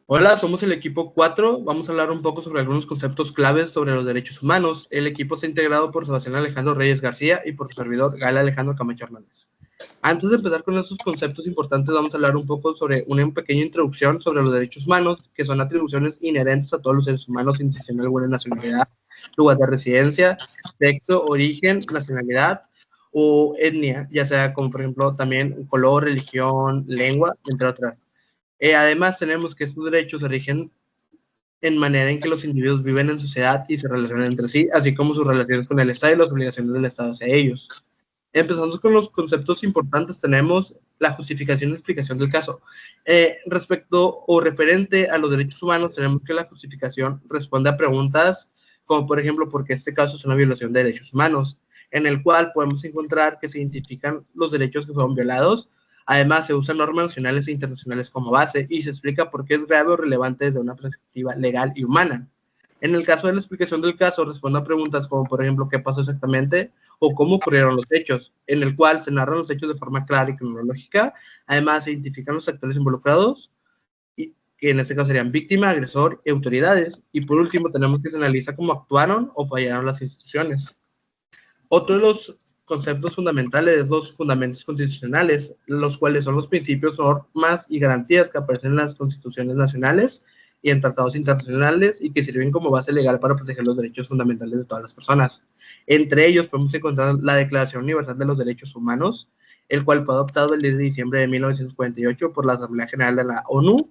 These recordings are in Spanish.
Hola, somos el equipo 4. Vamos a hablar un poco sobre algunos conceptos claves sobre los derechos humanos. El equipo está integrado por Sebastián Alejandro Reyes García y por su servidor, Gael Alejandro Camacho Hernández. Antes de empezar con estos conceptos importantes, vamos a hablar un poco sobre una pequeña introducción sobre los derechos humanos, que son atribuciones inherentes a todos los seres humanos sin distinción alguna de nacionalidad, lugar de residencia, sexo, origen, nacionalidad o etnia, ya sea como por ejemplo también color, religión, lengua, entre otras. Además, tenemos que estos derechos se rigen en manera en que los individuos viven en sociedad y se relacionan entre sí, así como sus relaciones con el Estado y las obligaciones del Estado hacia ellos. Empezando con los conceptos importantes, tenemos la justificación y explicación del caso. Respecto o referente a los derechos humanos, tenemos que la justificación responde a preguntas como, por ejemplo, ¿por qué este caso es una violación de derechos humanos? En el cual podemos encontrar que se identifican los derechos que fueron violados. Además, se usan normas nacionales e internacionales como base y se explica por qué es grave o relevante desde una perspectiva legal y humana. En el caso de la explicación del caso, responde a preguntas como, por ejemplo, ¿qué pasó exactamente? O cómo ocurrieron los hechos, en el cual se narran los hechos de forma clara y cronológica. Además, se identifican los actores involucrados, y, que en este caso serían víctima, agresor y autoridades. Y por último, tenemos que se analiza cómo actuaron o fallaron las instituciones. Otro de los conceptos fundamentales es los fundamentos constitucionales, los cuales son los principios, normas y garantías que aparecen en las constituciones nacionales y en tratados internacionales y que sirven como base legal para proteger los derechos fundamentales de todas las personas. Entre ellos podemos encontrar la Declaración Universal de los Derechos Humanos, el cual fue adoptado el 10 de diciembre de 1948 por la Asamblea General de la ONU.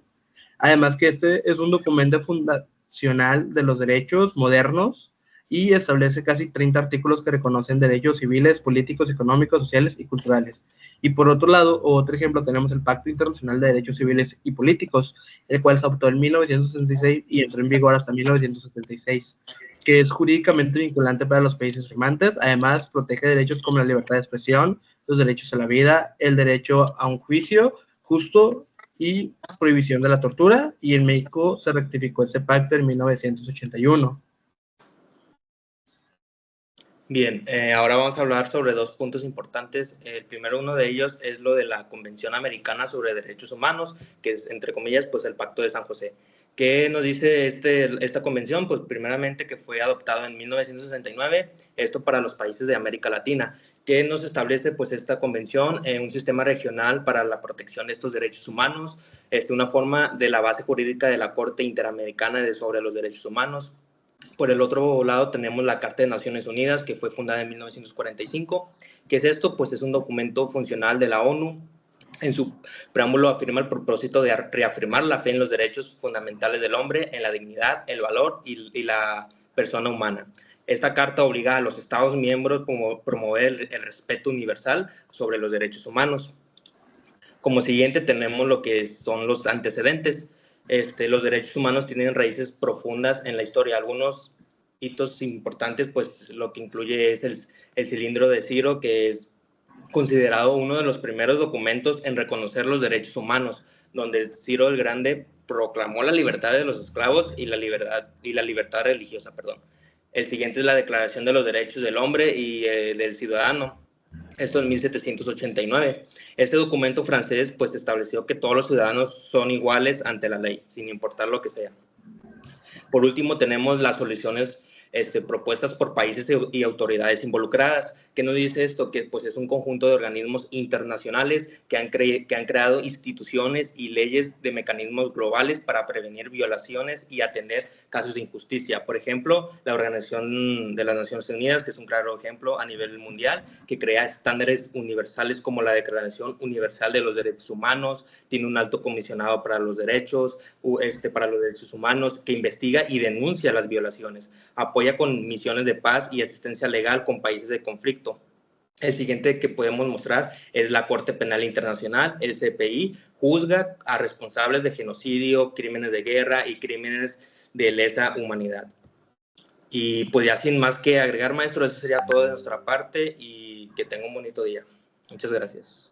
Además que este es un documento fundacional de los derechos modernos y establece casi 30 artículos que reconocen derechos civiles, políticos, económicos, sociales y culturales. Y por otro lado, otro ejemplo, tenemos el Pacto Internacional de Derechos Civiles y Políticos, el cual se adoptó en 1966 y entró en vigor hasta 1976, que es jurídicamente vinculante para los países firmantes. Además, protege derechos como la libertad de expresión, los derechos a la vida, el derecho a un juicio justo y prohibición de la tortura, y en México se rectificó este pacto en 1981. Bien, ahora vamos a hablar sobre dos puntos importantes. El primero, uno de ellos, es lo de la Convención Americana sobre Derechos Humanos, que es, entre comillas, pues el Pacto de San José. ¿Qué nos dice esta convención? Pues primeramente que fue adoptado en 1969, esto para los países de América Latina. ¿Qué nos establece pues esta convención? Un sistema regional para la protección de estos derechos humanos, una forma de la base jurídica de la Corte Interamericana sobre los Derechos Humanos. Por el otro lado tenemos la Carta de Naciones Unidas, que fue fundada en 1945. ¿Qué es esto? Pues es un documento funcional de la ONU. En su preámbulo afirma el propósito de reafirmar la fe en los derechos fundamentales del hombre, en la dignidad, el valor y la persona humana. Esta carta obliga a los Estados miembros a promover el respeto universal sobre los derechos humanos. Como siguiente tenemos lo que son los antecedentes. Los derechos humanos tienen raíces profundas en la historia. Algunos hitos importantes, pues lo que incluye es el cilindro de Ciro, que es considerado uno de los primeros documentos en reconocer los derechos humanos, donde Ciro el Grande proclamó la libertad de los esclavos y la libertad religiosa, perdón. El siguiente es la Declaración de los Derechos del Hombre y del Ciudadano, esto en 1789. Este documento francés pues estableció que todos los ciudadanos son iguales ante la ley, sin importar lo que sea. Por último, tenemos las soluciones propuestas por países y autoridades involucradas. ¿Qué nos dice esto? Que pues es un conjunto de organismos internacionales que han creado instituciones y leyes de mecanismos globales para prevenir violaciones y atender casos de injusticia. Por ejemplo, la Organización de las Naciones Unidas, que es un claro ejemplo a nivel mundial, que crea estándares universales como la Declaración Universal de los Derechos Humanos, tiene un alto comisionado para los derechos, para los derechos humanos, que investiga y denuncia las violaciones, apoya con misiones de paz y asistencia legal con países de conflicto. El siguiente que podemos mostrar es la Corte Penal Internacional, el CPI, juzga a responsables de genocidio, crímenes de guerra y crímenes de lesa humanidad. Y pues ya sin más que agregar, maestro, eso sería todo de nuestra parte y que tenga un bonito día. Muchas gracias.